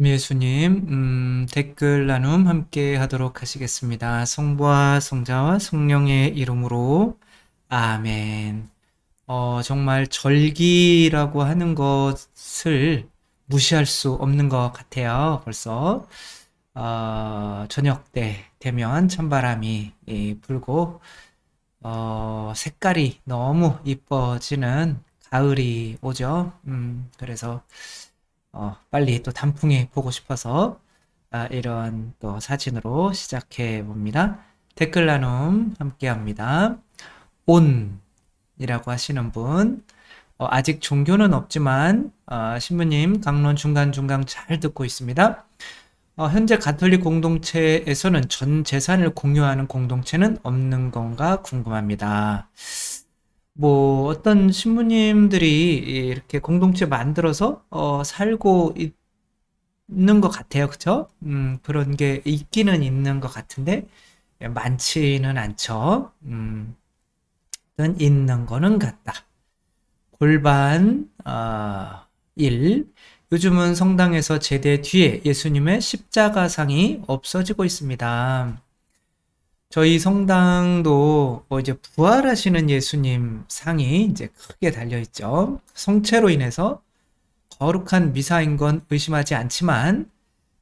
예수님, 댓글 나눔 함께 하도록 하시겠습니다. 성부와 성자와 성령의 이름으로 아멘. 정말 절기라고 하는 것을 무시할 수 없는 것 같아요. 벌써 저녁 때 되면 찬바람이 불고 색깔이 너무 이뻐지는 가을이 오죠. 그래서 빨리 또 단풍이 보고 싶어서 이런 또 사진으로 시작해 봅니다. 댓글 나눔 함께 합니다. 온이라고 하시는 분, 아직 종교는 없지만 신부님 강론 중간중간 잘 듣고 있습니다. 현재 가톨릭 공동체에서는 전 재산을 공유하는 공동체는 없는 건가 궁금합니다. 뭐 어떤 신부님들이 이렇게 공동체 만들어서 살고 있는 것 같아요. 그쵸? 그런 게 있기는 있는 것 같은데 많지는 않죠. 있는 거는 같다. 골반 1. 요즘은 성당에서 제대 뒤에 예수님의 십자가상이 없어지고 있습니다. 저희 성당도 이제 부활하시는 예수님 상이 이제 크게 달려 있죠. 성체로 인해서 거룩한 미사인 건 의심하지 않지만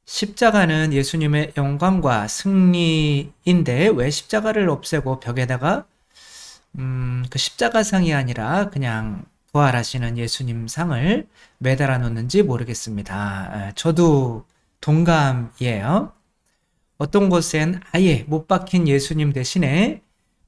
십자가는 예수님의 영광과 승리인데 왜 십자가를 없애고 벽에다가 그 십자가상이 아니라 그냥 부활하시는 예수님 상을 매달아 놓는지 모르겠습니다. 저도 동감이에요. 어떤 곳엔 아예 못 박힌 예수님 대신에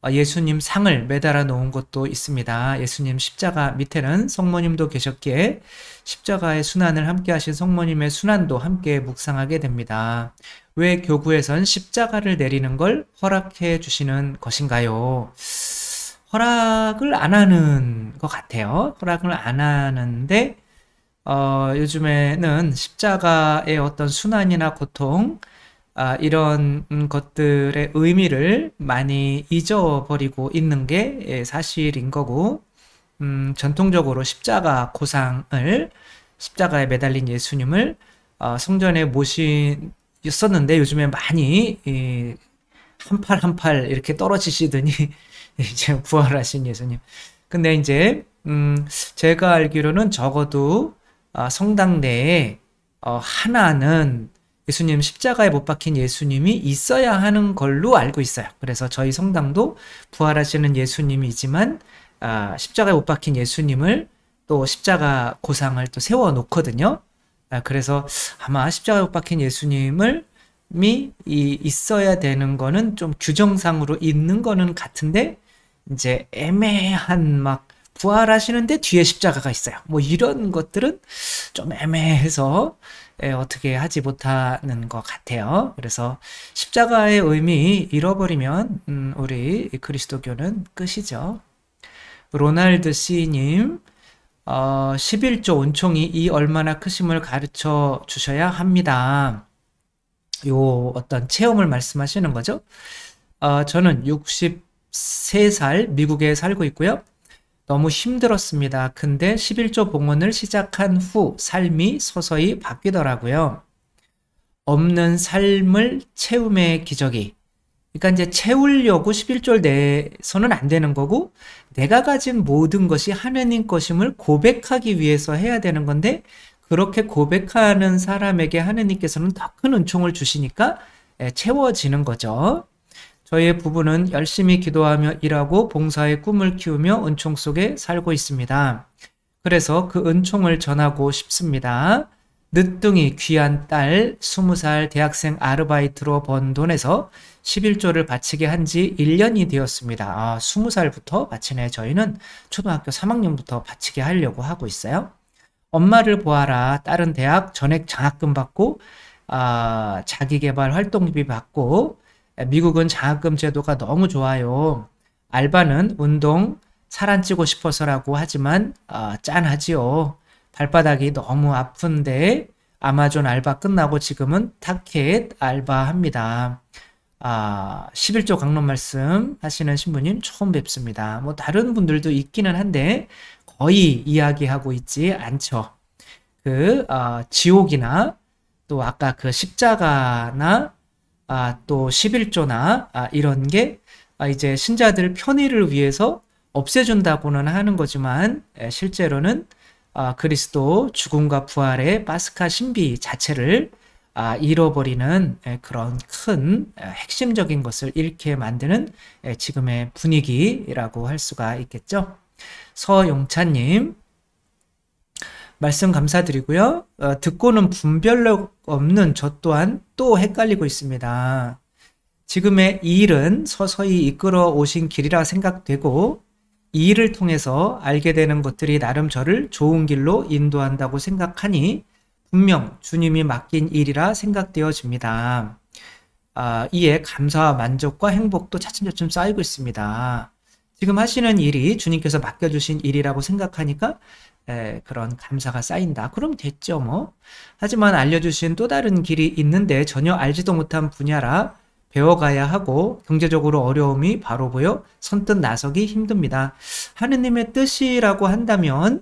예수님 상을 매달아 놓은 곳도 있습니다. 예수님 십자가 밑에는 성모님도 계셨기에 십자가의 순환을 함께 하신 성모님의 순환도 함께 묵상하게 됩니다. 왜 교구에선 십자가를 내리는 걸 허락해 주시는 것인가요? 허락을 안 하는 것 같아요. 허락을 안 하는데 요즘에는 십자가의 어떤 순환이나 고통, 이런 것들의 의미를 많이 잊어버리고 있는 게 사실인 거고, 전통적으로 십자가 고상을, 십자가에 매달린 예수님을 성전에 모시었었는데 요즘에 많이 한 팔 한 팔 이렇게 떨어지시더니 이제 부활하신 예수님. 근데 이제 제가 알기로는 적어도 성당 내에 하나는 예수님 십자가에 못 박힌 예수님이 있어야 하는 걸로 알고 있어요. 그래서 저희 성당도 부활하시는 예수님이지만 십자가에 못 박힌 예수님을 또 십자가 고상을 또 세워 놓거든요. 그래서 아마 십자가에 못 박힌 예수님을 있어야 되는 거는 좀 규정상으로 있는 거는 같은데 이제 애매한 막 부활하시는데 뒤에 십자가가 있어요. 뭐 이런 것들은 좀 애매해서 어떻게 하지 못하는 것 같아요. 그래서 십자가의 의미 잃어버리면 우리 그리스도교는 끝이죠. 로날드 C님, 11조 은총이 이 얼마나 크심을 가르쳐 주셔야 합니다. 요 어떤 체험을 말씀하시는 거죠. 저는 63살 미국에 살고 있고요. 너무 힘들었습니다. 근데 11조 봉헌을 시작한 후 삶이 서서히 바뀌더라고요. 없는 삶을 채움의 기적이. 그러니까 이제 채우려고 11조 내서는 안 되는 거고 내가 가진 모든 것이 하느님 것임을 고백하기 위해서 해야 되는 건데 그렇게 고백하는 사람에게 하느님께서는 더 큰 은총을 주시니까 채워지는 거죠. 저희의 부부는 열심히 기도하며 일하고 봉사의 꿈을 키우며 은총 속에 살고 있습니다. 그래서 그 은총을 전하고 싶습니다. 늦둥이 귀한 딸 20살 대학생 아르바이트로 번 돈에서 11조를 바치게 한 지 1년이 되었습니다. 20살부터 바치네. 저희는 초등학교 3학년부터 바치게 하려고 하고 있어요. 엄마를 보아라. 딸은 대학 전액 장학금 받고 자기계발 활동비 받고 미국은 장학금 제도가 너무 좋아요. 알바는 운동, 살 안 찌고 싶어서라고 하지만 짠하지요. 발바닥이 너무 아픈데 아마존 알바 끝나고 지금은 타켓 알바합니다. 11조 강론 말씀 하시는 신부님 처음 뵙습니다. 뭐 다른 분들도 있기는 한데 거의 이야기하고 있지 않죠. 지옥이나 또 아까 그 십자가나 또 11조나 이런 게 이제 신자들 편의를 위해서 없애준다고는 하는 거지만 실제로는 그리스도 죽음과 부활의 파스카 신비 자체를 잃어버리는 그런 큰 핵심적인 것을 잃게 만드는 지금의 분위기라고 할 수가 있겠죠. 서용찬님 말씀 감사드리고요. 듣고는 분별력 없는 저 또한 또 헷갈리고 있습니다. 지금의 이 일은 서서히 이끌어 오신 길이라 생각되고 이 일을 통해서 알게 되는 것들이 나름 저를 좋은 길로 인도한다고 생각하니 분명 주님이 맡긴 일이라 생각되어집니다. 이에 감사와 만족과 행복도 차츰차츰 쌓이고 있습니다. 지금 하시는 일이 주님께서 맡겨주신 일이라고 생각하니까 그런 감사가 쌓인다. 그럼 됐죠 뭐. 하지만 알려주신 또 다른 길이 있는데 전혀 알지도 못한 분야라 배워가야 하고 경제적으로 어려움이 바로 보여 선뜻 나서기 힘듭니다. 하느님의 뜻이라고 한다면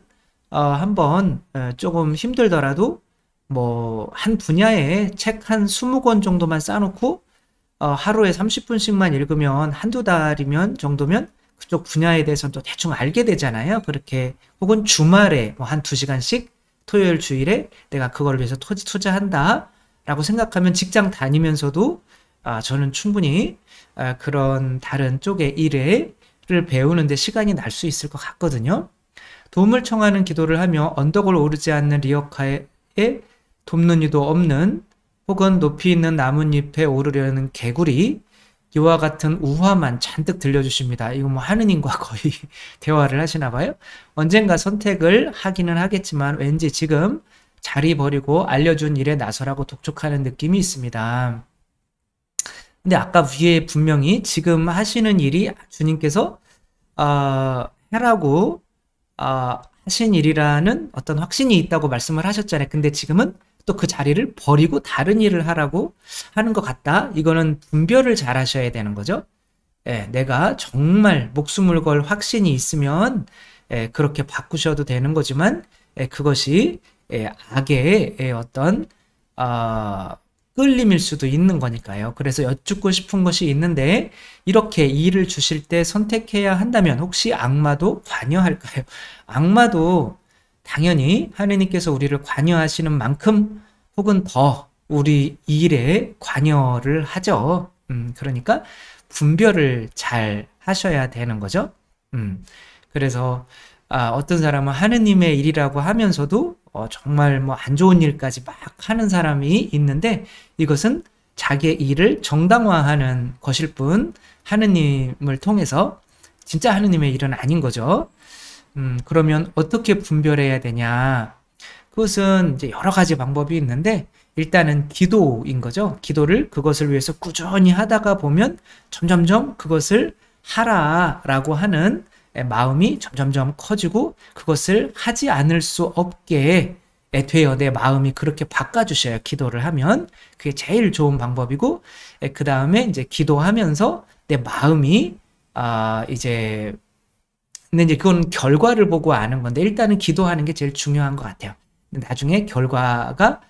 한번 조금 힘들더라도 뭐 한 분야에 책 한 20권 정도만 쌓아놓고 하루에 30분씩만 읽으면 한두 달이면 정도면 그쪽 분야에 대해서는 또 대충 알게 되잖아요. 그렇게 혹은 주말에 뭐 한 2시간씩 토요일 주일에 내가 그걸 위해서 투자한다 라고 생각하면 직장 다니면서도 저는 충분히 그런 다른 쪽의 일을 배우는데 시간이 날 수 있을 것 같거든요. 도움을 청하는 기도를 하며 언덕을 오르지 않는 리어카에 돕는 이도 없는 혹은 높이 있는 나뭇잎에 오르려는 개구리 이와 같은 우화만 잔뜩 들려주십니다. 이거 뭐 하느님과 거의 대화를 하시나 봐요. 언젠가 선택을 하기는 하겠지만 왠지 지금 자리 버리고 알려준 일에 나서라고 독촉하는 느낌이 있습니다. 근데 아까 위에 분명히 지금 하시는 일이 주님께서 해라고 하신 일이라는 어떤 확신이 있다고 말씀을 하셨잖아요. 근데 지금은 또 그 자리를 버리고 다른 일을 하라고 하는 것 같다. 이거는 분별을 잘 하셔야 되는 거죠. 내가 정말 목숨을 걸 확신이 있으면 그렇게 바꾸셔도 되는 거지만 그것이 악의 어떤 끌림일 수도 있는 거니까요. 그래서 여쭙고 싶은 것이 있는데 이렇게 일을 주실 때 선택해야 한다면 혹시 악마도 관여할까요? 악마도 당연히 하느님께서 우리를 관여하시는 만큼 혹은 더 우리 일에 관여를 하죠. 그러니까 분별을 잘 하셔야 되는 거죠. 그래서 어떤 사람은 하느님의 일이라고 하면서도 정말 뭐 안 좋은 일까지 막 하는 사람이 있는데 이것은 자기의 일을 정당화하는 것일 뿐 하느님을 통해서 진짜 하느님의 일은 아닌 거죠. 그러면 어떻게 분별해야 되냐? 그것은 이제 여러 가지 방법이 있는데 일단은 기도인 거죠. 기도를 그것을 위해서 꾸준히 하다가 보면 점점점 그것을 하라라고 하는 마음이 점점점 커지고 그것을 하지 않을 수 없게 되어 내 마음이 그렇게 바꿔주셔요. 기도를 하면 그게 제일 좋은 방법이고 그 다음에 이제 기도하면서 내 마음이 이제 근데 이제 그건 결과를 보고 아는 건데 일단은 기도하는 게 제일 중요한 것 같아요. 나중에 결과가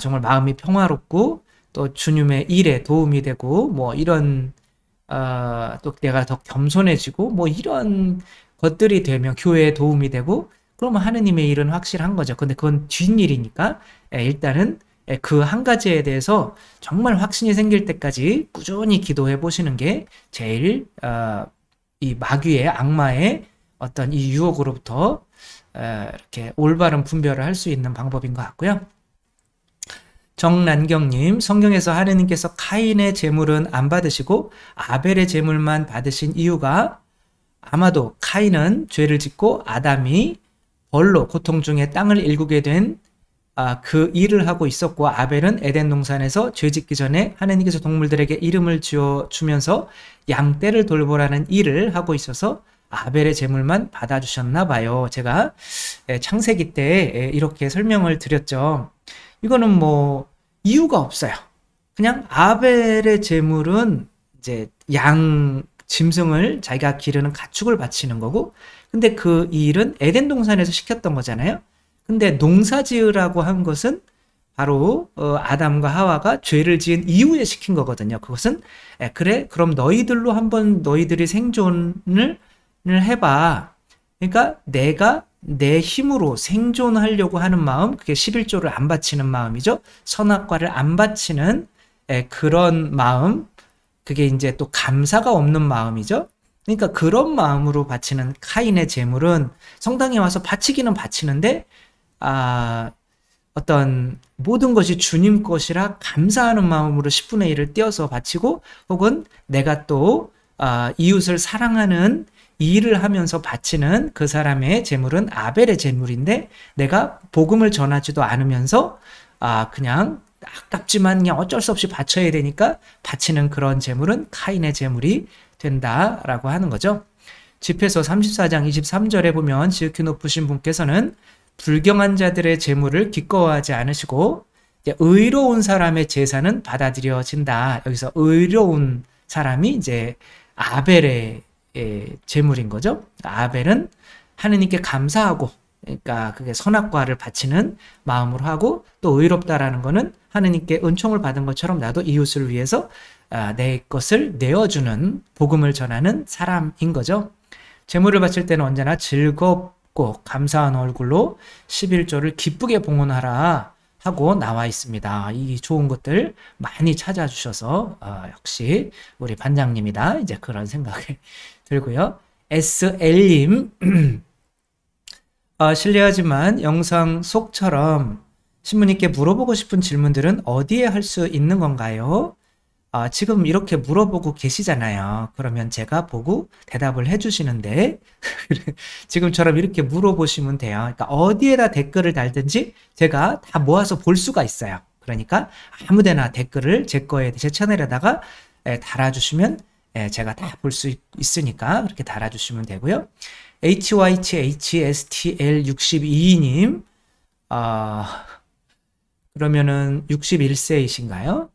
정말 마음이 평화롭고 또 주님의 일에 도움이 되고 뭐 이런 또 내가 더 겸손해지고 뭐 이런 것들이 되면 교회에 도움이 되고 그러면 하느님의 일은 확실한 거죠. 근데 그건 뒷일이니까 일단은 그 한 가지에 대해서 정말 확신이 생길 때까지 꾸준히 기도해 보시는 게 제일 이 마귀의 악마의 어떤 이 유혹으로부터 이렇게 올바른 분별을 할 수 있는 방법인 것 같고요. 정란경님, 성경에서 하느님께서 카인의 제물은 안 받으시고 아벨의 제물만 받으신 이유가 아마도 카인은 죄를 짓고 아담이 벌로 고통 중에 땅을 일구게 된 그 일을 하고 있었고 아벨은 에덴 동산에서 죄 짓기 전에 하느님께서 동물들에게 이름을 지어 주면서 양떼를 돌보라는 일을 하고 있어서 아벨의 제물만 받아주셨나 봐요. 제가 창세기 때 이렇게 설명을 드렸죠. 이거는 뭐 이유가 없어요. 그냥 아벨의 제물은 이제 양 짐승을 자기가 기르는 가축을 바치는 거고 근데 그 일은 에덴 동산에서 시켰던 거잖아요. 근데 농사 지으라고 한 것은 바로 아담과 하와가 죄를 지은 이후에 시킨 거거든요. 그것은 그래 그럼 너희들로 한번 너희들이 생존을 해봐. 그러니까 내가 내 힘으로 생존하려고 하는 마음, 그게 11조를 안 바치는 마음이죠. 선악과를 안 바치는 그런 마음, 그게 이제 또 감사가 없는 마음이죠. 그러니까 그런 마음으로 바치는 카인의 제물은 성당에 와서 바치기는 바치는데 어떤 모든 것이 주님 것이라 감사하는 마음으로 10분의 1을 떼어서 바치고, 혹은 내가 또 이웃을 사랑하는 일을 하면서 바치는 그 사람의 제물은 아벨의 제물인데, 내가 복음을 전하지도 않으면서 그냥 아깝지만 그냥 어쩔 수 없이 바쳐야 되니까 바치는 그런 제물은 카인의 제물이 된다라고 하는 거죠. 집회서 34장 23절에 보면 지극히 높으신 분께서는 불경한 자들의 제물을 기꺼워하지 않으시고 이제 의로운 사람의 제사는 받아들여진다. 여기서 의로운 사람이 이제 아벨의 제물인 거죠. 아벨은 하느님께 감사하고, 그러니까 그게 선악과를 바치는 마음으로 하고, 또 의롭다라는 거는 하느님께 은총을 받은 것처럼 나도 이웃을 위해서 내 것을 내어주는, 복음을 전하는 사람인 거죠. 제물을 바칠 때는 언제나 즐겁고 감사한 얼굴로 11조를 기쁘게 봉헌하라 하고 나와 있습니다. 이 좋은 것들 많이 찾아주셔서 역시 우리 반장님이다, 이제 그런 생각이 들고요. SL님 실례하지만 영상 속처럼 신부님께 물어보고 싶은 질문들은 어디에 할 수 있는 건가요? 지금 이렇게 물어보고 계시잖아요. 그러면 제가 보고 대답을 해주시는데 지금처럼 이렇게 물어보시면 돼요. 그러니까 어디에다 댓글을 달든지 제가 다 모아서 볼 수가 있어요. 그러니까 아무데나 댓글을 제 채널에다가 달아주시면 제가 다 볼 수 있으니까 그렇게 달아주시면 되고요. HYHHSTL62님 그러면은 61세이신가요?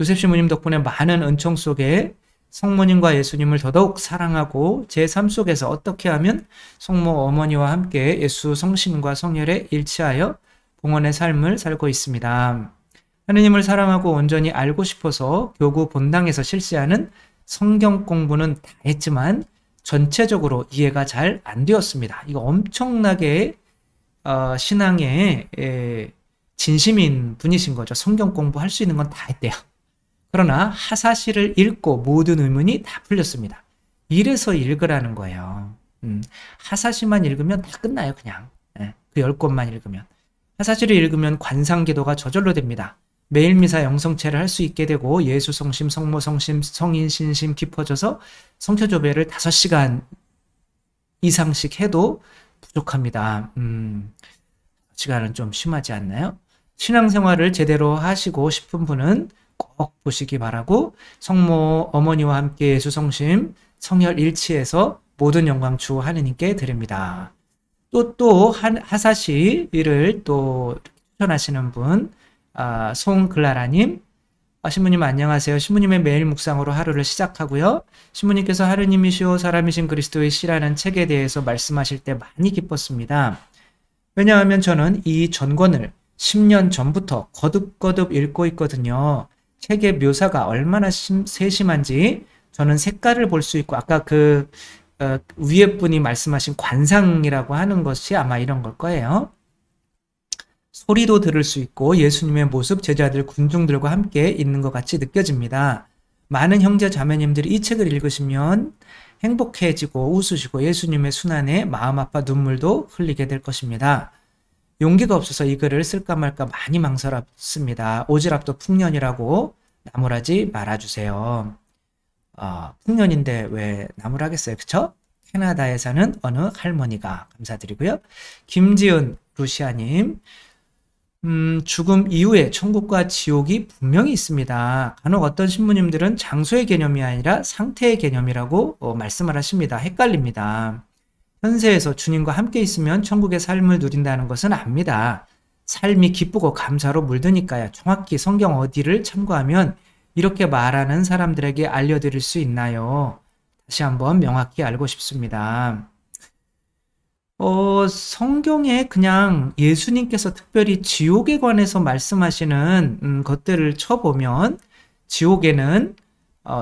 요셉 신부님 덕분에 많은 은총 속에 성모님과 예수님을 더더욱 사랑하고 제 삶 속에서 어떻게 하면 성모 어머니와 함께 예수 성신과 성혈에 일치하여 봉헌의 삶을 살고 있습니다. 하느님을 사랑하고 온전히 알고 싶어서 교구 본당에서 실시하는 성경 공부는 다 했지만 전체적으로 이해가 잘 안 되었습니다. 이거 엄청나게 신앙에 진심인 분이신 거죠. 성경 공부할 수 있는 건 다 했대요. 그러나 하사시를 읽고 모든 의문이 다 풀렸습니다. 이래서 읽으라는 거예요. 하사시만 읽으면 다 끝나요. 그냥 그 10권만 읽으면. 하사시를 읽으면 관상기도가 저절로 됩니다. 매일 미사 영성체를 할 수 있게 되고 예수 성심, 성모 성심, 성인 신심 깊어져서 성처조배를 5시간 이상씩 해도 부족합니다. 시간은 좀 심하지 않나요? 신앙생활을 제대로 하시고 싶은 분은 꼭 보시기 바라고, 성모 어머니와 함께 예수 성심, 성혈 일치해서 모든 영광 주 하느님께 드립니다. 또 하사시를 또 추천하시는 분, 송글라라님, 신부님 안녕하세요. 신부님의 매일 묵상으로 하루를 시작하고요. 신부님께서 하느님이시오 사람이신 그리스도의 시라는 책에 대해서 말씀하실 때 많이 기뻤습니다. 왜냐하면 저는 이 전권을 10년 전부터 거듭거듭 읽고 있거든요. 책의 묘사가 얼마나 세심한지 저는 색깔을 볼 수 있고, 아까 그 위에 분이 말씀하신 관상이라고 하는 것이 아마 이런 걸 거예요. 소리도 들을 수 있고 예수님의 모습, 제자들, 군중들과 함께 있는 것 같이 느껴집니다. 많은 형제 자매님들이 이 책을 읽으시면 행복해지고 웃으시고 예수님의 순환에 마음 아파 눈물도 흘리게 될 것입니다. 용기가 없어서 이 글을 쓸까 말까 많이 망설였습니다. 오지랖도 풍년이라고 나무라지 말아주세요. 풍년인데 왜 나무라겠어요, 그쵸? 캐나다에 사는 어느 할머니가, 감사드리고요. 김지은 루시아님, 죽음 이후에 천국과 지옥이 분명히 있습니다. 간혹 어떤 신부님들은 장소의 개념이 아니라 상태의 개념이라고 말씀을 하십니다. 헷갈립니다. 현세에서 주님과 함께 있으면 천국의 삶을 누린다는 것은 압니다. 삶이 기쁘고 감사로 물드니까요. 정확히 성경 어디를 참고하면 이렇게 말하는 사람들에게 알려드릴 수 있나요? 다시 한번 명확히 알고 싶습니다. 성경에 그냥 예수님께서 특별히 지옥에 관해서 말씀하시는 것들을 쳐보면 지옥에는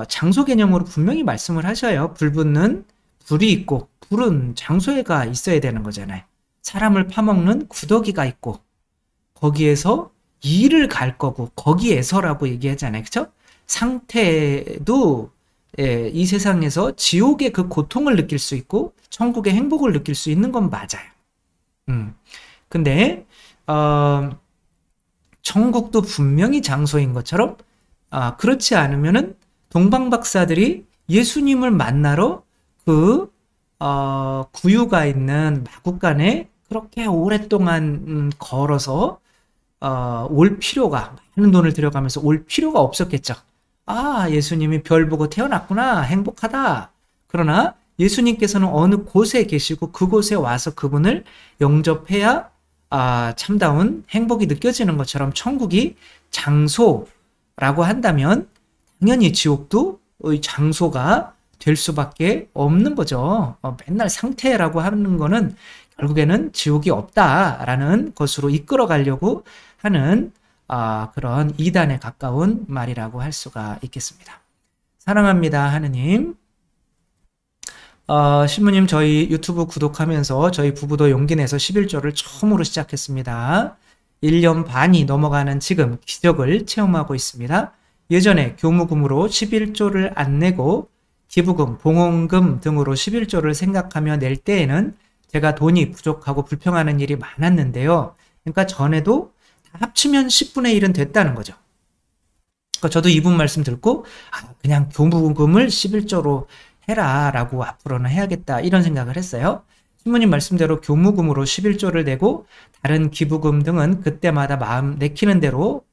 장소 개념으로 분명히 말씀을 하셔요. 불 붙는 불이 있고 불은 장소가 있어야 되는 거잖아요. 사람을 파먹는 구더기가 있고 거기에서 이를 갈 거고 거기에서라고 얘기하잖아요. 그쵸? 상태도 이 세상에서 지옥의 그 고통을 느낄 수 있고 천국의 행복을 느낄 수 있는 건 맞아요. 근데 천국도 분명히 장소인 것처럼 그렇지 않으면은 동방 박사들이 예수님을 만나러 그 구유가 있는 마국간에 그렇게 오랫동안 걸어서 올 필요가 많은 돈을 들여가면서 올 필요가 없었겠죠. 예수님이 별 보고 태어났구나. 행복하다. 그러나 예수님께서는 어느 곳에 계시고 그곳에 와서 그분을 영접해야 참다운 행복이 느껴지는 것처럼 천국이 장소라고 한다면 당연히 지옥도 장소가 될 수밖에 없는 거죠. 맨날 상태라고 하는 거는 결국에는 지옥이 없다라는 것으로 이끌어 가려고 하는 그런 이단에 가까운 말이라고 할 수가 있겠습니다. 사랑합니다, 하느님. 신부님, 저희 유튜브 구독하면서 저희 부부도 용기 내서 11조를 처음으로 시작했습니다. 1년 반이 넘어가는 지금 기적을 체험하고 있습니다. 예전에 교무금으로 11조를 안 내고 기부금, 봉헌금 등으로 11조를 생각하며 낼 때에는 제가 돈이 부족하고 불평하는 일이 많았는데요. 그러니까 전에도 다 합치면 10분의 1은 됐다는 거죠. 그러니까 저도 이분 말씀 듣고 그냥 교무금을 11조로 해라 라고 앞으로는 해야겠다 이런 생각을 했어요. 신부님 말씀대로 교무금으로 11조를 내고 다른 기부금 등은 그때마다 마음 내키는 대로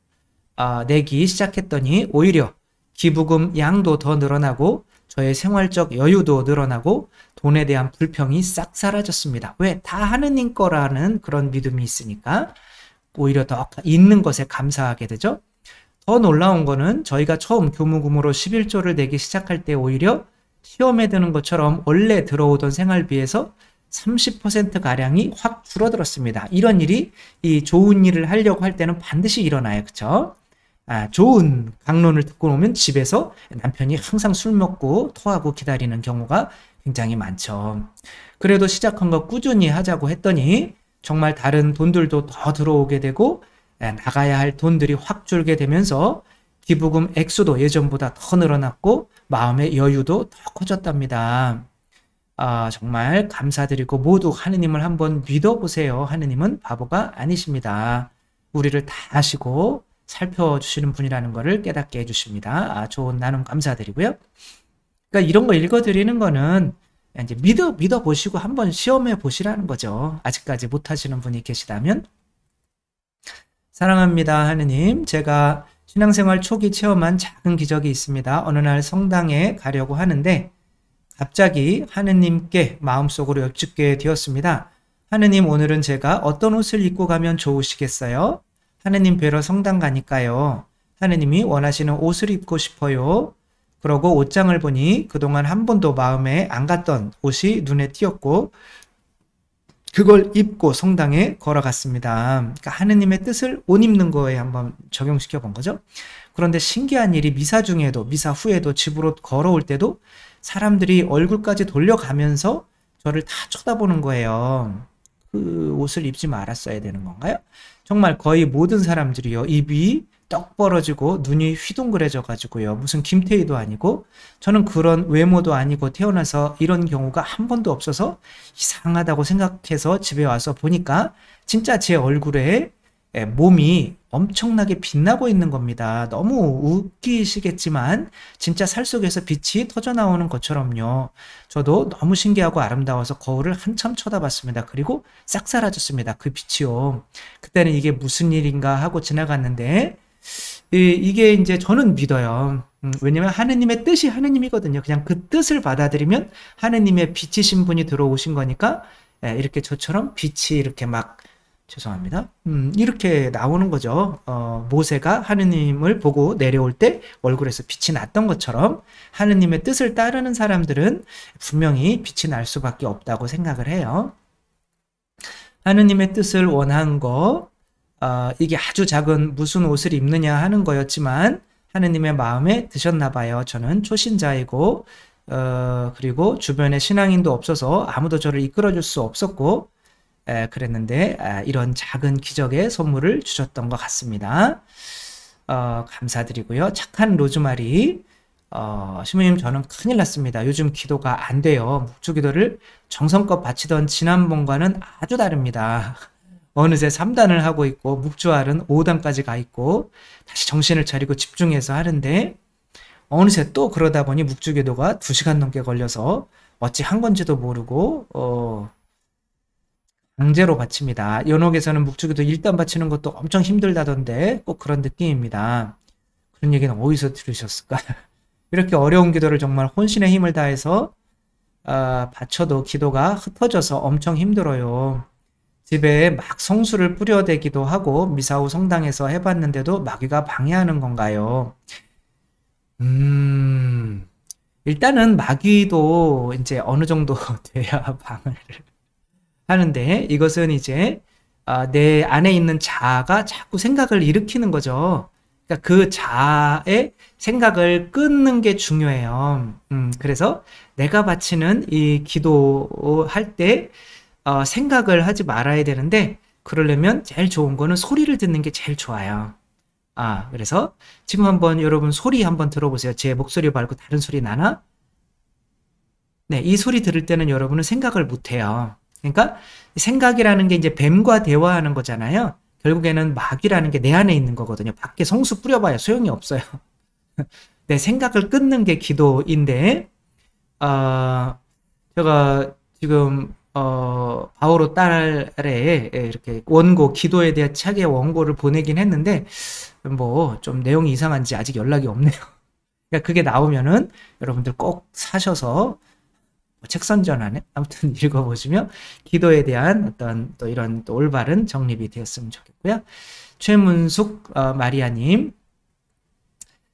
내기 시작했더니 오히려 기부금 양도 더 늘어나고 저의 생활적 여유도 늘어나고 돈에 대한 불평이 싹 사라졌습니다. 왜? 다 하느님 거라는 그런 믿음이 있으니까 오히려 더 있는 것에 감사하게 되죠. 더 놀라운 거는 저희가 처음 교무금으로 11조를 내기 시작할 때 오히려 시험에 드는 것처럼 원래 들어오던 생활비에서 30%가량이 확 줄어들었습니다. 이런 일이 이 좋은 일을 하려고 할 때는 반드시 일어나요. 그쵸? 좋은 강론을 듣고 오면 집에서 남편이 항상 술 먹고 토하고 기다리는 경우가 굉장히 많죠. 그래도 시작한 거 꾸준히 하자고 했더니 정말 다른 돈들도 더 들어오게 되고 나가야 할 돈들이 확 줄게 되면서 기부금 액수도 예전보다 더 늘어났고 마음의 여유도 더 커졌답니다. 정말 감사드리고 모두 하느님을 한번 믿어보세요. 하느님은 바보가 아니십니다. 우리를 다 아시고 살펴주시는 분이라는 것을 깨닫게 해주십니다. 좋은 나눔 감사드리고요. 그러니까 이런 거 읽어드리는 거는 이제 믿어보시고 한번 시험해 보시라는 거죠. 아직까지 못하시는 분이 계시다면. 사랑합니다, 하느님. 제가 신앙생활 초기 체험한 작은 기적이 있습니다. 어느 날 성당에 가려고 하는데 갑자기 하느님께 마음속으로 여쭙게 되었습니다. 하느님, 오늘은 제가 어떤 옷을 입고 가면 좋으시겠어요? 하느님 뵈러 성당 가니까요. 하느님이 원하시는 옷을 입고 싶어요. 그러고 옷장을 보니 그동안 한 번도 마음에 안 갔던 옷이 눈에 띄었고 그걸 입고 성당에 걸어갔습니다. 그러니까 하느님의 뜻을 옷 입는 거에 한번 적용시켜 본 거죠. 그런데 신기한 일이 미사 중에도 미사 후에도 집으로 걸어올 때도 사람들이 얼굴까지 돌려가면서 저를 다 쳐다보는 거예요. 그 옷을 입지 말았어야 되는 건가요? 정말 거의 모든 사람들이요. 입이 떡 벌어지고 눈이 휘둥그레져 가지고요. 무슨 김태희도 아니고 저는 그런 외모도 아니고 태어나서 이런 경우가 한 번도 없어서 이상하다고 생각해서 집에 와서 보니까 진짜 제 얼굴에 몸이 엄청나게 빛나고 있는 겁니다. 너무 웃기시겠지만 진짜 살 속에서 빛이 터져 나오는 것처럼요. 저도 너무 신기하고 아름다워서 거울을 한참 쳐다봤습니다. 그리고 싹 사라졌습니다. 그 빛이요. 그때는 이게 무슨 일인가 하고 지나갔는데 이게 이제 저는 믿어요. 왜냐면 하느님의 뜻이 하느님이거든요. 그냥 그 뜻을 받아들이면 하느님의 빛이신 분이 들어오신 거니까 이렇게 저처럼 빛이 이렇게 막 죄송합니다. 이렇게 나오는 거죠. 모세가 하느님을 보고 내려올 때 얼굴에서 빛이 났던 것처럼 하느님의 뜻을 따르는 사람들은 분명히 빛이 날 수밖에 없다고 생각을 해요. 하느님의 뜻을 원한 거, 이게 아주 작은 무슨 옷을 입느냐 하는 거였지만 하느님의 마음에 드셨나 봐요. 저는 초신자이고 그리고 주변에 신앙인도 없어서 아무도 저를 이끌어줄 수 없었고 그랬는데 이런 작은 기적의 선물을 주셨던 것 같습니다. 감사드리고요. 착한 로즈마리 신부님 저는 큰일 났습니다. 요즘 기도가 안 돼요. 묵주기도를 정성껏 바치던 지난번과는 아주 다릅니다. 어느새 3단을 하고 있고 묵주알은 5단까지 가 있고 다시 정신을 차리고 집중해서 하는데 어느새 또 그러다 보니 묵주기도가 2시간 넘게 걸려서 어찌 한 건지도 모르고 강제로 바칩니다. 연옥에서는 묵주기도 1단 바치는 것도 엄청 힘들다던데 꼭 그런 느낌입니다. 그런 얘기는 어디서 들으셨을까? 이렇게 어려운 기도를 정말 혼신의 힘을 다해서 바쳐도 기도가 흩어져서 엄청 힘들어요. 집에 막 성수를 뿌려대기도 하고 미사후 성당에서 해봤는데도 마귀가 방해하는 건가요? 일단은 마귀도 이제 어느 정도 돼야 방해를 하는데 이것은 이제 내 안에 있는 자아가 자꾸 생각을 일으키는 거죠. 그러니까 그 자아의 생각을 끊는 게 중요해요. 그래서 내가 바치는 이 기도할 때 생각을 하지 말아야 되는데 그러려면 제일 좋은 거는 소리를 듣는 게 제일 좋아요. 그래서 지금 한번 여러분 소리 한번 들어보세요. 제 목소리 말고 다른 소리 나나? 네, 이 소리 들을 때는 여러분은 생각을 못 해요. 그러니까 생각이라는 게 이제 뱀과 대화하는 거잖아요. 결국에는 마귀라는 게 내 안에 있는 거거든요. 밖에 성수 뿌려봐야 소용이 없어요. 내 생각을 끊는 게 기도인데 제가 지금 바오로 딸에 이렇게 원고 기도에 대한 책의 원고를 보내긴 했는데 뭐 좀 내용이 이상한지 아직 연락이 없네요. 그러니까 그게 나오면은 여러분들 꼭 사셔서 책 선전하네. 아무튼 읽어보시면 기도에 대한 어떤 또 이런 또 올바른 정립이 되었으면 좋겠고요. 최문숙 마리아님,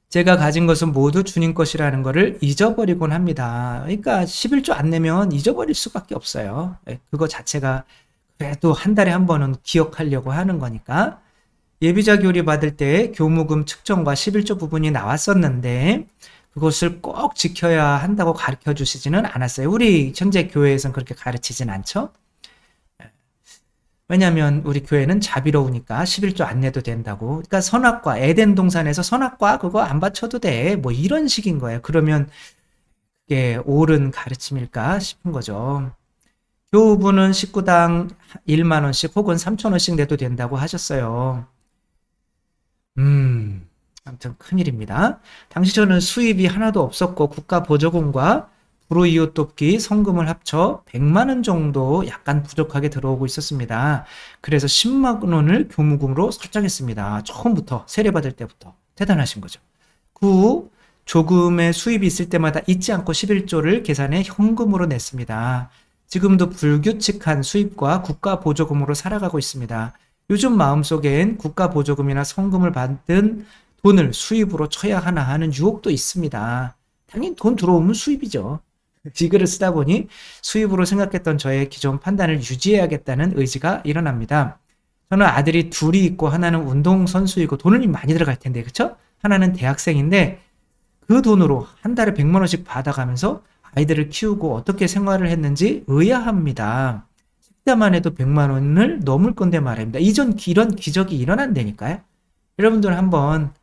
제가 가진 것은 모두 주님 것이라는 것을 잊어버리곤 합니다. 그러니까 11조 안 내면 잊어버릴 수밖에 없어요. 그거 자체가 그래도 한 달에 한 번은 기억하려고 하는 거니까. 예비자 교리 받을 때 교무금 측정과 11조 부분이 나왔었는데 그것을 꼭 지켜야 한다고 가르쳐 주시지는 않았어요. 우리 현재 교회에서는 그렇게 가르치진 않죠. 왜냐하면 우리 교회는 자비로우니까 11조 안 내도 된다고. 그러니까 선악과 에덴 동산에서 선악과 그거 안 바쳐도 돼. 뭐 이런 식인 거예요. 그러면 그게 옳은 가르침일까 싶은 거죠. 교우분은 식구당 1만 원씩 혹은 3천 원씩 내도 된다고 하셨어요. 아무튼 큰일입니다. 당시 저는 수입이 하나도 없었고 국가 보조금과 불우이웃 돕기 성금을 합쳐 100만 원 정도 약간 부족하게 들어오고 있었습니다. 그래서 10만 원을 교무금으로 설정했습니다. 처음부터 세례받을 때부터. 대단하신 거죠. 그 후 조금의 수입이 있을 때마다 잊지 않고 11조를 계산해 현금으로 냈습니다. 지금도 불규칙한 수입과 국가 보조금으로 살아가고 있습니다. 요즘 마음속엔 국가 보조금이나 성금을 받은 돈을 수입으로 쳐야 하나 하는 유혹도 있습니다. 당연히 돈 들어오면 수입이죠. 이 글을 쓰다 보니 수입으로 생각했던 저의 기존 판단을 유지해야겠다는 의지가 일어납니다. 저는 아들이 둘이 있고 하나는 운동선수이고 돈이 많이 들어갈 텐데 그쵸? 하나는 대학생인데 그 돈으로 한 달에 100만 원씩 받아가면서 아이들을 키우고 어떻게 생활을 했는지 의아합니다. 식대만 해도 100만 원을 넘을 건데 말입니다. 이런 기적이 일어난다니까요. 여러분들 한번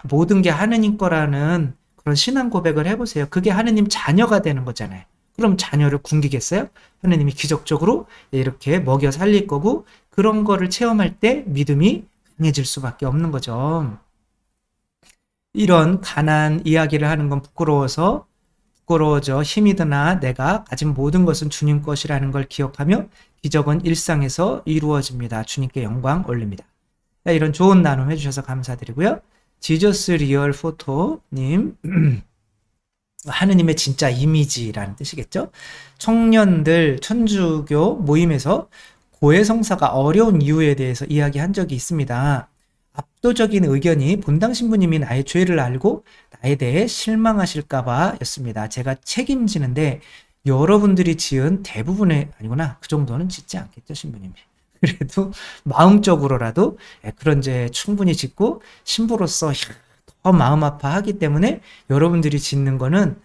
모든 게 하느님 거라는 그런 신앙 고백을 해보세요. 그게 하느님 자녀가 되는 거잖아요. 그럼 자녀를 굶기겠어요? 하느님이 기적적으로 이렇게 먹여 살릴 거고 그런 거를 체험할 때 믿음이 강해질 수밖에 없는 거죠. 이런 가난 이야기를 하는 건 부끄러워져 힘이 드나 내가 가진 모든 것은 주님 것이라는 걸 기억하며 기적은 일상에서 이루어집니다. 주님께 영광 올립니다. 이런 좋은 나눔 해주셔서 감사드리고요. 지저스 리얼 포토님 하느님의 진짜 이미지라는 뜻이겠죠. 청년들 천주교 모임에서 고해성사가 어려운 이유에 대해서 이야기한 적이 있습니다. 압도적인 의견이 본당 신부님이 나의 죄를 알고 나에 대해 실망하실까봐 였습니다. 제가 책임지는데 여러분들이 지은 대부분의 아니구나 그 정도는 짓지 않겠죠 신부님이. 그래도 마음적으로라도 그런 죄 충분히 짓고 신부로서 더 마음 아파하기 때문에 여러분들이 짓는 거는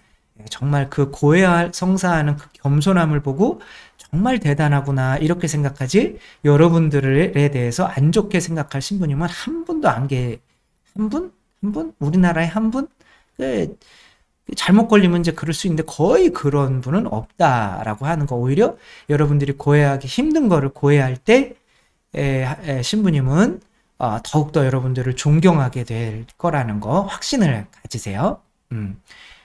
정말 그 고해할 성사하는 그 겸손함을 보고 정말 대단하구나 이렇게 생각하지, 여러분들에 대해서 안 좋게 생각할 신부님은 한 분도 안 계. 한 분? 한 분? 우리나라에 한 분? 잘못 걸리면 이제 그럴 수 있는데 거의 그런 분은 없다라고 하는 거. 오히려 여러분들이 고해하기 힘든 거를 고해할 때 신부님은 더욱더 여러분들을 존경하게 될 거라는 거 확신을 가지세요.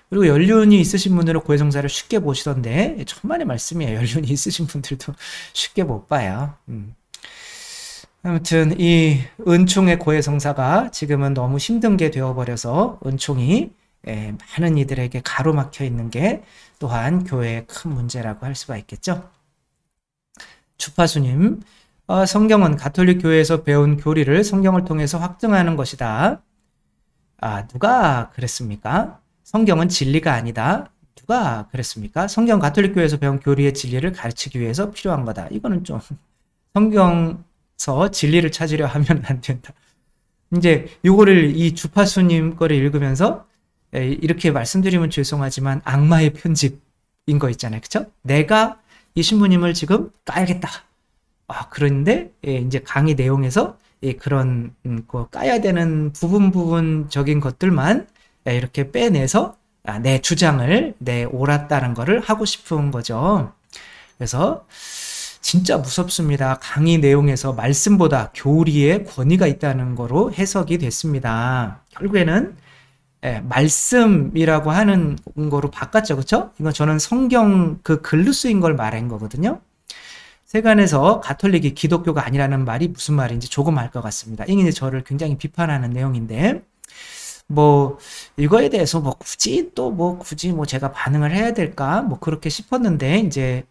그리고 연륜이 있으신 분들은 고해성사를 쉽게 보시던데 천만의 말씀이에요. 연륜이 있으신 분들도 쉽게 못 봐요. 아무튼 이 은총의 고해성사가 지금은 너무 힘든 게 되어버려서 은총이 많은 이들에게 가로막혀 있는 게 또한 교회의 큰 문제라고 할 수가 있겠죠. 주파수님, 성경은 가톨릭 교회에서 배운 교리를 성경을 통해서 확증하는 것이다. 누가 그랬습니까? 성경은 진리가 아니다. 누가 그랬습니까? 성경 가톨릭 교회에서 배운 교리의 진리를 가르치기 위해서 필요한 거다. 이거는 좀 성경서 진리를 찾으려 하면 안 된다. 이제 요거를 이 주파수님 거를 읽으면서 이렇게 말씀드리면 죄송하지만 악마의 편집인 거 있잖아요. 그쵸? 내가 이 신부님을 지금 까야겠다. 그런데 이제 강의 내용에서 그런 까야 되는 부분적인 것들만 이렇게 빼내서 내 주장을 옳았다는 거를 하고 싶은 거죠. 그래서 진짜 무섭습니다. 강의 내용에서 말씀보다 교리에 권위가 있다는 거로 해석이 됐습니다. 결국에는 말씀이라고 하는 거로 바꿨죠. 그쵸? 이건 저는 성경 그 글로 쓰인 걸 말한 거거든요. 세간에서 가톨릭이 기독교가 아니라는 말이 무슨 말인지 조금 알 것 같습니다. 이게 저를 굉장히 비판하는 내용인데, 이거에 대해서 굳이 제가 반응을 해야 될까? 그렇게 싶었는데, 이제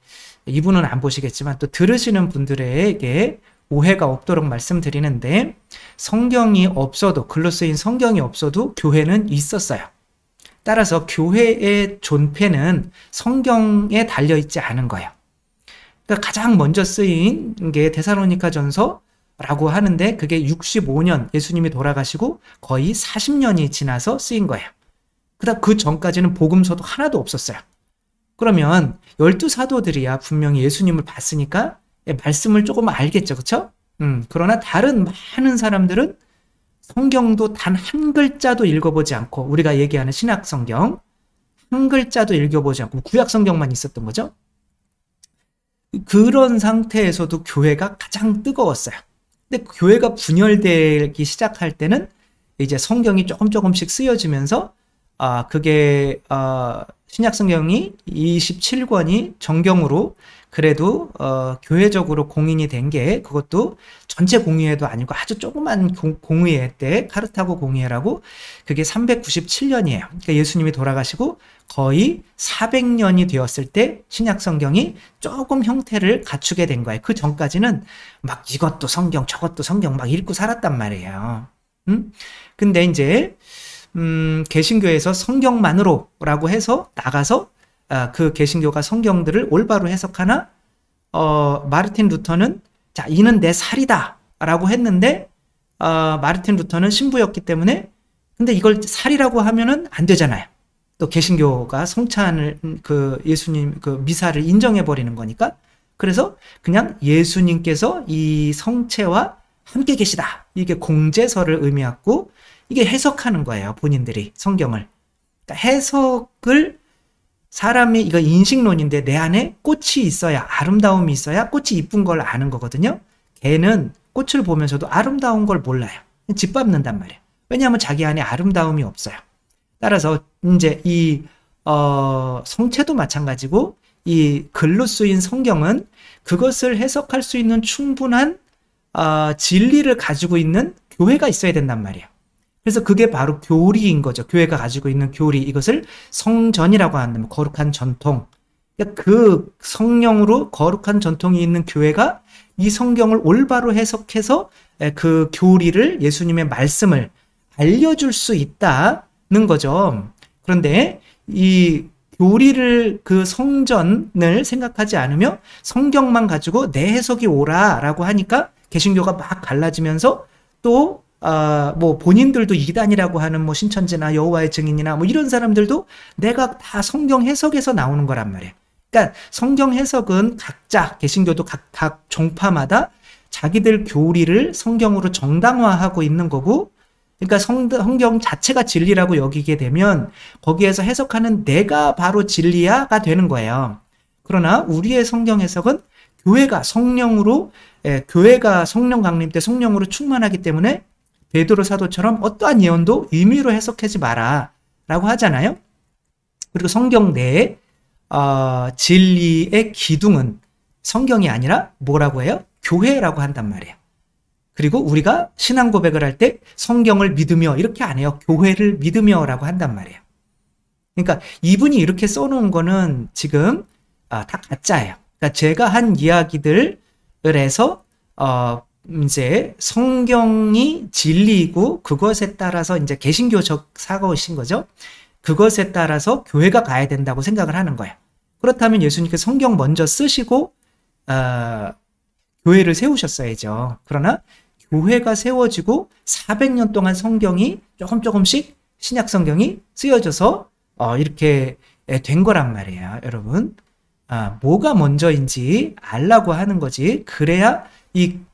이분은 안 보시겠지만 또 들으시는 분들에게 오해가 없도록 말씀드리는데, 성경이 없어도, 글로 쓰인 성경이 없어도 교회는 있었어요. 따라서 교회의 존폐는 성경에 달려있지 않은 거예요. 그러니까 가장 먼저 쓰인 게 데살로니가전서라고 하는데 그게 65년 예수님이 돌아가시고 거의 40년이 지나서 쓰인 거예요. 그다음 그 전까지는 복음서도 하나도 없었어요. 그러면 12사도들이야 분명히 예수님을 봤으니까 말씀을 조금 알겠죠. 그렇죠? 그러나 다른 많은 사람들은 성경도 단 한 글자도 읽어보지 않고, 우리가 얘기하는 신약성경 한 글자도 읽어보지 않고 구약성경만 있었던 거죠. 그런 상태에서도 교회가 가장 뜨거웠어요. 근데 교회가 분열되기 시작할 때는 이제 성경이 조금씩 쓰여지면서 그게 신약성경이 27권이 정경으로 그래도 교회적으로 공인이 된 게, 그것도 전체 공의회도 아니고 아주 조그만 공의회 때 카르타고 공의회라고, 그게 397년이에요. 그러니까 예수님이 돌아가시고 거의 400년이 되었을 때 신약성경이 조금 형태를 갖추게 된 거예요. 그 전까지는 막 이것도 성경 저것도 성경 막 읽고 살았단 말이에요. 근데 이제 개신교에서 성경만으로라고 해서 나가서 그 개신교가 성경들을 올바로 해석하나, 마르틴 루터는 자, 이는 내 살이다 라고 했는데, 마르틴 루터는 신부였기 때문에, 근데 이걸 살이라고 하면은 안 되잖아요. 또 개신교가 성찬을, 예수님 미사를 인정해 버리는 거니까. 그래서 그냥 예수님께서 이 성체와 함께 계시다, 이게 공제설을 의미하고, 이게 해석하는 거예요, 본인들이 성경을. 그러니까 해석을, 사람이, 이거 인식론인데 내 안에 꽃이 있어야, 아름다움이 있어야 꽃이 이쁜 걸 아는 거거든요. 개는 꽃을 보면서도 아름다운 걸 몰라요. 짓밟는단 말이에요. 왜냐하면 자기 안에 아름다움이 없어요. 따라서 이제 이 성체도 마찬가지고, 이 글로 쓰인 성경은 그것을 해석할 수 있는 충분한 진리를 가지고 있는 교회가 있어야 된단 말이에요. 그래서 그게 바로 교리인 거죠. 교회가 가지고 있는 교리, 이것을 성전이라고 하는, 거룩한 전통. 그러니까 그 성령으로 거룩한 전통이 있는 교회가 이 성경을 올바로 해석해서 그 교리를, 예수님의 말씀을 알려줄 수 있다는 거죠. 그런데 이 교리를 그 성전을 생각하지 않으며 성경만 가지고 내 해석이 옳아라고 하니까 개신교가 막 갈라지면서 또 뭐 본인들도 이단이라고 하는 뭐 신천지나 여호와의 증인이나 뭐 이런 사람들도 내가 다 성경 해석에서 나오는 거란 말이에요. 그러니까 성경 해석은 각자 개신교도 각 종파마다 자기들 교리를 성경으로 정당화하고 있는 거고, 그러니까 성경 자체가 진리라고 여기게 되면 거기에서 해석하는 내가 바로 진리야가 되는 거예요. 그러나 우리의 성경 해석은 교회가 성령으로, 교회가 성령 강림 때 성령으로 충만하기 때문에 베드로 사도처럼 어떠한 예언도 임의로 해석하지 마라 라고 하잖아요. 그리고 성경 내에 진리의 기둥은 성경이 아니라 뭐라고 해요? 교회라고 한단 말이에요. 그리고 우리가 신앙 고백을 할 때 성경을 믿으며 이렇게 안 해요. 교회를 믿으며 라고 한단 말이에요. 그러니까 이분이 이렇게 써놓은 거는 지금 다 가짜예요. 그러니까 제가 한 이야기들을 해서 이제 성경이 진리이고 그것에 따라서 이제 개신교적 사고이신 거죠. 그것에 따라서 교회가 가야 된다고 생각을 하는 거예요. 그렇다면 예수님께서 성경 먼저 쓰시고 교회를 세우셨어야죠. 그러나 교회가 세워지고 400년 동안 성경이 조금씩 신약 성경이 쓰여져서 이렇게 된 거란 말이에요. 여러분, 뭐가 먼저인지 알라고 하는 거지. 그래야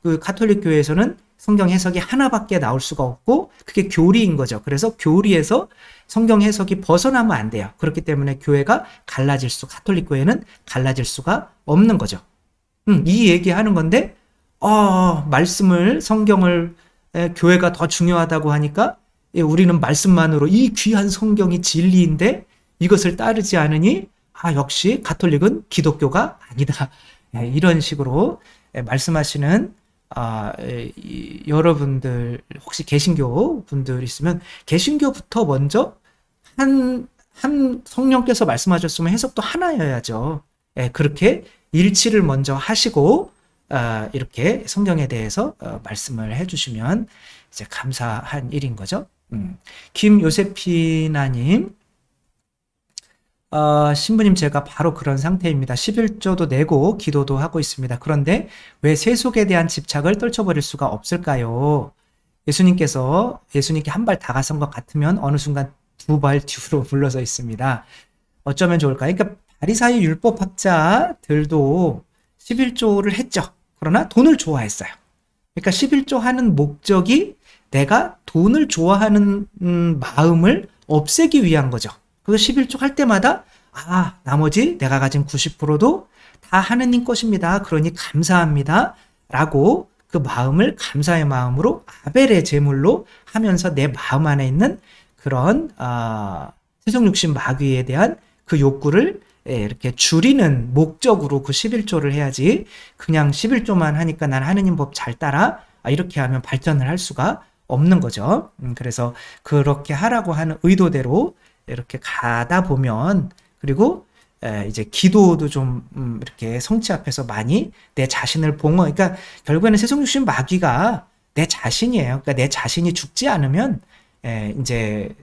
그 가톨릭 교회에서는 성경 해석이 하나밖에 나올 수가 없고 그게 교리인 거죠. 그래서 교리에서 성경 해석이 벗어나면 안 돼요. 그렇기 때문에 교회가 가톨릭 교회는 갈라질 수가 없는 거죠. 이 얘기하는 건데 말씀을 성경을 교회가 더 중요하다고 하니까 우리는 말씀만으로 이 귀한 성경이 진리인데 이것을 따르지 않으니 역시 가톨릭은 기독교가 아니다. 이런 식으로 말씀하시는 여러분들 혹시 개신교 분들 있으면 개신교부터 먼저 한 성령께서 말씀하셨으면 해석도 하나여야죠. 그렇게 일치를 먼저 하시고 이렇게 성경에 대해서 말씀을 해주시면 이제 감사한 일인 거죠. 김요세피나님, 신부님 제가 바로 그런 상태입니다. 11조도 내고 기도도 하고 있습니다. 그런데 왜 세속에 대한 집착을 떨쳐버릴 수가 없을까요? 예수님께 한 발 다가선 것 같으면 어느 순간 두 발 뒤로 물러서 있습니다. 어쩌면 좋을까요? 그러니까 바리사이 율법학자들도 11조를 했죠. 그러나 돈을 좋아했어요. 그러니까 11조 하는 목적이 내가 돈을 좋아하는 마음을 없애기 위한 거죠. 그래서 11조 할 때마다 나머지 내가 가진 90%도 다 하느님 것입니다. 그러니 감사합니다. 라고 그 마음을 감사의 마음으로 아벨의 제물로 하면서 내 마음 안에 있는 그런 세속육신 마귀에 대한 그 욕구를 이렇게 줄이는 목적으로 그 11조를 해야지 그냥 11조만 하니까 난 하느님 법 잘 따라 이렇게 하면 발전을 할 수가 없는 거죠. 그래서 그렇게 하라고 하는 의도대로 이렇게 가다 보면, 그리고 이제 기도도 좀 이렇게 성취 앞에서 많이 내 자신을 그러니까 결국에는 세속육신 마귀가 내 자신이에요. 그러니까 내 자신이 죽지 않으면 이제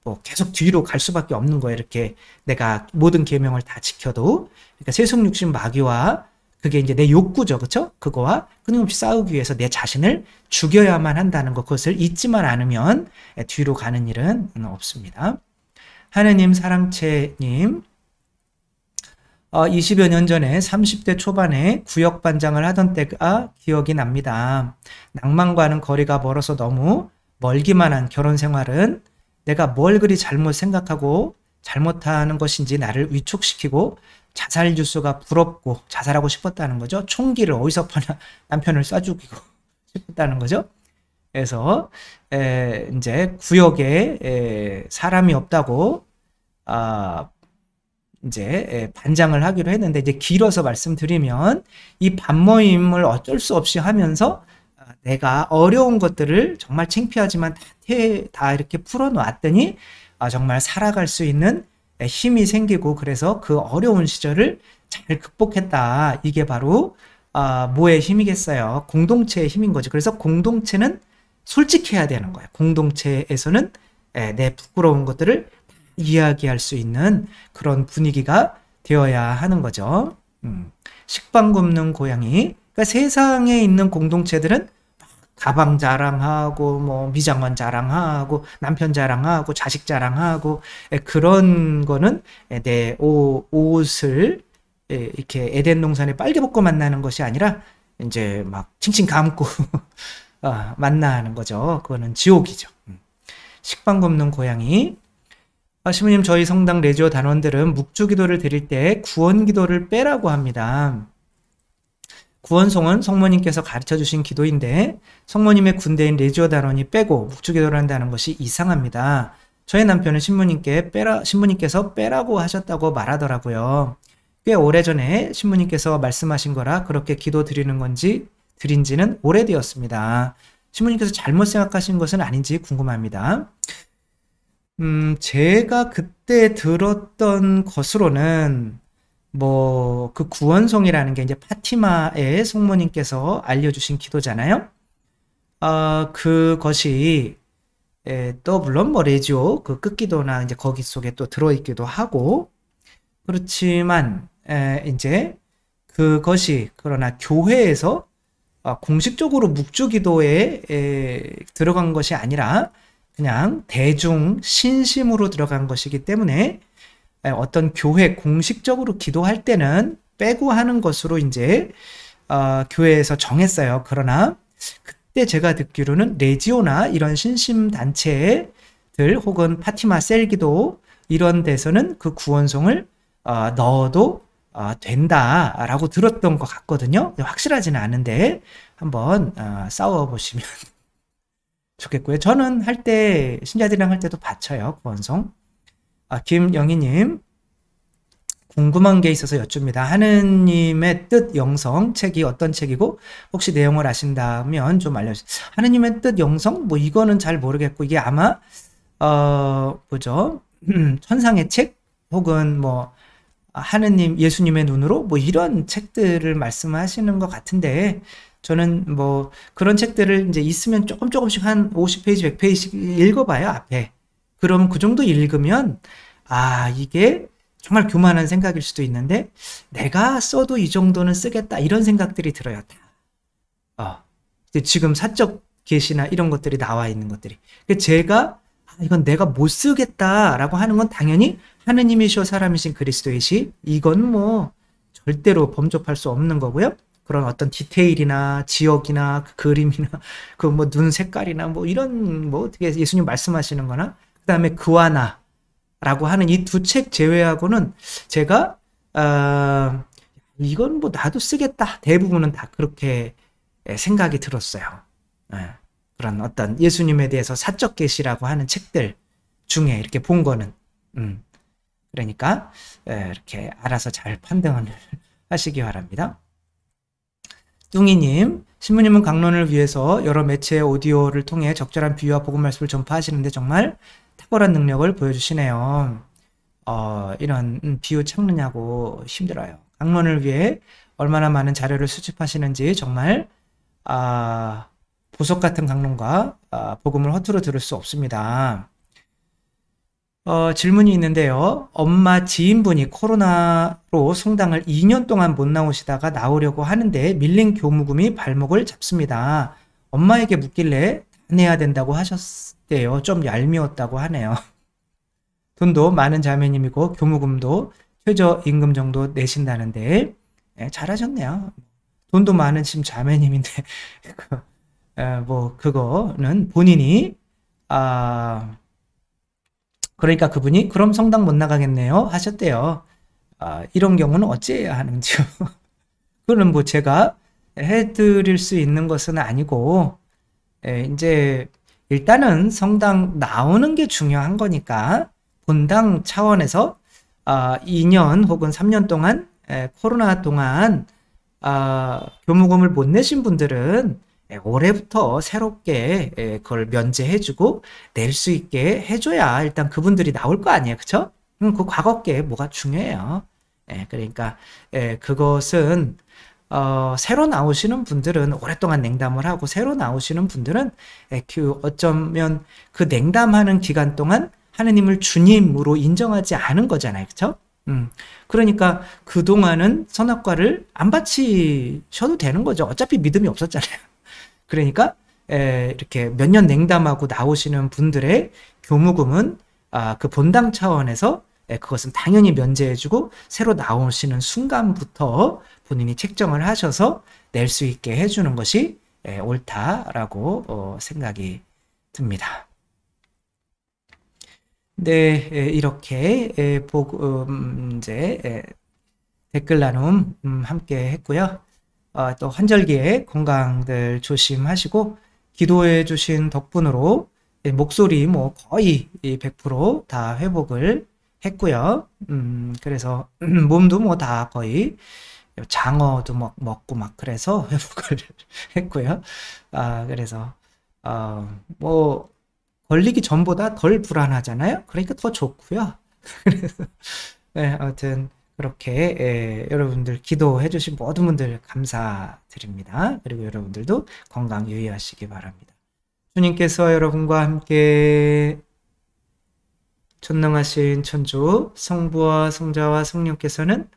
뭐 계속 뒤로 갈 수밖에 없는 거예요. 이렇게 내가 모든 계명을 다 지켜도. 그러니까 세속육신 마귀와 그게 이제 내 욕구죠. 그렇죠? 그거와 끊임없이 싸우기 위해서 내 자신을 죽여야만 한다는 것, 그것을 잊지만 않으면 뒤로 가는 일은 없습니다. 하느님 사랑채님, 20여 년 전에 30대 초반에 구역반장을 하던 때가 기억이 납니다. 낭만과는 거리가 멀어서 너무 멀기만 한 결혼 생활은 내가 뭘 그리 잘못 생각하고 잘못하는 것인지 나를 위축시키고 자살 뉴스가 부럽고 자살하고 싶었다는 거죠. 총기를 어디서 파나 남편을 쏴 죽이고 싶었다는 거죠. 그래서 이제 구역에 사람이 없다고 이제 반장을 하기로 했는데, 이제 길어서 말씀드리면 이 반모임을 어쩔 수 없이 하면서 내가 어려운 것들을 정말 창피하지만 다 이렇게 풀어놓았더니 정말 살아갈 수 있는 힘이 생기고, 그래서 그 어려운 시절을 잘 극복했다. 이게 바로 뭐의 힘이겠어요? 공동체의 힘인 거죠. 그래서 공동체는 솔직해야 되는 거예요. 공동체에서는 내 부끄러운 것들을 이야기할 수 있는 그런 분위기가 되어야 하는 거죠. 식빵 굽는 고양이. 그러니까 세상에 있는 공동체들은 가방 자랑하고 뭐 미장원 자랑하고 남편 자랑하고 자식 자랑하고 그런 거는 내 옷을 이렇게 에덴 동산에 빨개 벗고 만나는 것이 아니라 이제 막 칭칭 감고 만나는 거죠. 그거는 지옥이죠. 식빵 굽는 고양이. 신부님, 저희 성당 레지오 단원들은 묵주기도를 드릴 때 구원기도를 빼라고 합니다. 구원송은 성모님께서 가르쳐주신 기도인데 성모님의 군대인 레지오 단원이 빼고 묵주기도를 한다는 것이 이상합니다. 저희 남편은 신부님께서 빼라고 하셨다고 말하더라고요. 꽤 오래전에 신부님께서 말씀하신 거라 그렇게 기도 드리는 건지 드린 지는 오래되었습니다. 신부님께서 잘못 생각하신 것은 아닌지 궁금합니다. 제가 그때 들었던 것으로는 뭐 그 구원송이라는 게 이제 파티마의 성모님께서 알려주신 기도잖아요. 그것이 또 물론 뭐 레지오 그 끝기도나 이제 거기 속에 또 들어있기도 하고 그렇지만 이제 그것이 그러나 교회에서 공식적으로 묵주기도에 들어간 것이 아니라 그냥 대중 신심으로 들어간 것이기 때문에 어떤 교회 공식적으로 기도할 때는 빼고 하는 것으로 이제 교회에서 정했어요. 그러나 그때 제가 듣기로는 레지오나 이런 신심 단체들 혹은 파티마 셀기도 이런 데서는 그 구원송을 넣어도 된다라고 들었던 것 같거든요. 확실하지는 않은데 한번 싸워보시면 좋겠고요. 저는 할 때 신자들이랑 할 때도 바쳐요. 구원송. 김영희님, 궁금한 게 있어서 여쭙니다. 하느님의 뜻 영성 책이 어떤 책이고 혹시 내용을 아신다면 좀 알려주세요. 하느님의 뜻 영성? 뭐 이거는 잘 모르겠고 이게 아마 뭐죠? 천상의 책 혹은 뭐 하느님 예수님의 눈으로 뭐 이런 책들을 말씀하시는 것 같은데 저는 뭐 그런 책들을 이제 있으면 조금씩 한 50페이지, 100페이지씩 읽어봐요, 앞에. 그럼 그 정도 읽으면 이게 정말 교만한 생각일 수도 있는데 내가 써도 이 정도는 쓰겠다 이런 생각들이 들어요. 지금 사적 계시나 이런 것들이 나와 있는 것들이. 제가 이건 내가 못 쓰겠다라고 하는 건 당연히 하느님이시오 사람이신 그리스도이시 이건 뭐 절대로 범접할 수 없는 거고요. 그런 어떤 디테일이나 지역이나 그 그림이나 그 뭐 눈 색깔이나 뭐 이런 뭐 어떻게 예수님 말씀하시는 거나 그 다음에 그와 나라고 하는 이 두 책 제외하고는 제가 이건 뭐 나도 쓰겠다 대부분은 다 그렇게 생각이 들었어요. 그런 어떤 예수님에 대해서 사적 계시라고 하는 책들 중에 이렇게 본 거는 그러니까 이렇게 알아서 잘 판단을 하시기 바랍니다. 뚱이님, 신부님은 강론을 위해서 여러 매체의 오디오를 통해 적절한 비유와 복음 말씀을 전파하시는데 정말 탁월한 능력을 보여주시네요. 이런 비유 찾느냐고 힘들어요. 강론을 위해 얼마나 많은 자료를 수집하시는지 정말 보석 같은 강론과 복음을 허투루 들을 수 없습니다. 질문이 있는데요. 엄마 지인분이 코로나로 성당을 2년 동안 못 나오시다가 나오려고 하는데 밀린 교무금이 발목을 잡습니다. 엄마에게 묻길래 다 내야 된다고 하셨대요. 좀 얄미웠다고 하네요. 돈도 많은 자매님이고 교무금도 최저임금 정도 내신다는데 잘하셨네요. 돈도 많은 지금 자매님인데 뭐 그거는 본인이 그러니까 그분이 그럼 성당 못 나가겠네요 하셨대요. 이런 경우는 어찌해야 하는지요? 그거는 뭐 제가 해드릴 수 있는 것은 아니고 이제 일단은 성당 나오는 게 중요한 거니까 본당 차원에서 2년 혹은 3년 동안 코로나 동안 교무금을 못 내신 분들은 올해부터 새롭게 그걸 면제해주고 낼 수 있게 해줘야 일단 그분들이 나올 거 아니에요, 그쵸? 그 과거께 뭐가 중요해요. 그러니까 그것은 새로 나오시는 분들은 오랫동안 냉담을 하고 새로 나오시는 분들은 어쩌면 그 냉담하는 기간 동안 하느님을 주님으로 인정하지 않은 거잖아요. 그쵸? 그러니까 그동안은 선악과를 안 바치셔도 되는 거죠. 어차피 믿음이 없었잖아요. 그러니까 이렇게 몇 년 냉담하고 나오시는 분들의 교무금은 그 본당 차원에서 그것은 당연히 면제해주고 새로 나오시는 순간부터 본인이 책정을 하셔서 낼 수 있게 해주는 것이 옳다라고 생각이 듭니다. 네, 이렇게 이제 댓글 나눔 함께 했고요. 또 환절기에 건강들 조심하시고 기도해 주신 덕분으로 목소리 뭐 거의 100%다 회복을 했고요. 그래서 몸도 뭐 다 거의 장어도 먹고 막 그래서 회복을 했고요. 그래서 뭐 걸리기 전보다 덜 불안하잖아요. 그러니까 더 좋고요. 그래서 네, 아무튼 그렇게 여러분들 기도해 주신 모든 분들 감사드립니다. 그리고 여러분들도 건강 유의하시기 바랍니다. 주님께서 여러분과 함께 전능하신 천주 성부와 성자와 성령께서는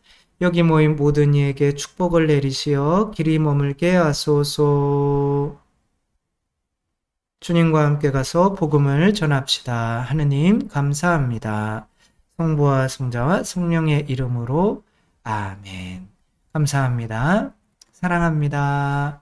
여기 모인 모든 이에게 축복을 내리시어 길이 머물게 하소서. 주님과 함께 가서 복음을 전합시다. 하느님 감사합니다. 성부와 성자와 성령의 이름으로 아멘. 감사합니다. 사랑합니다.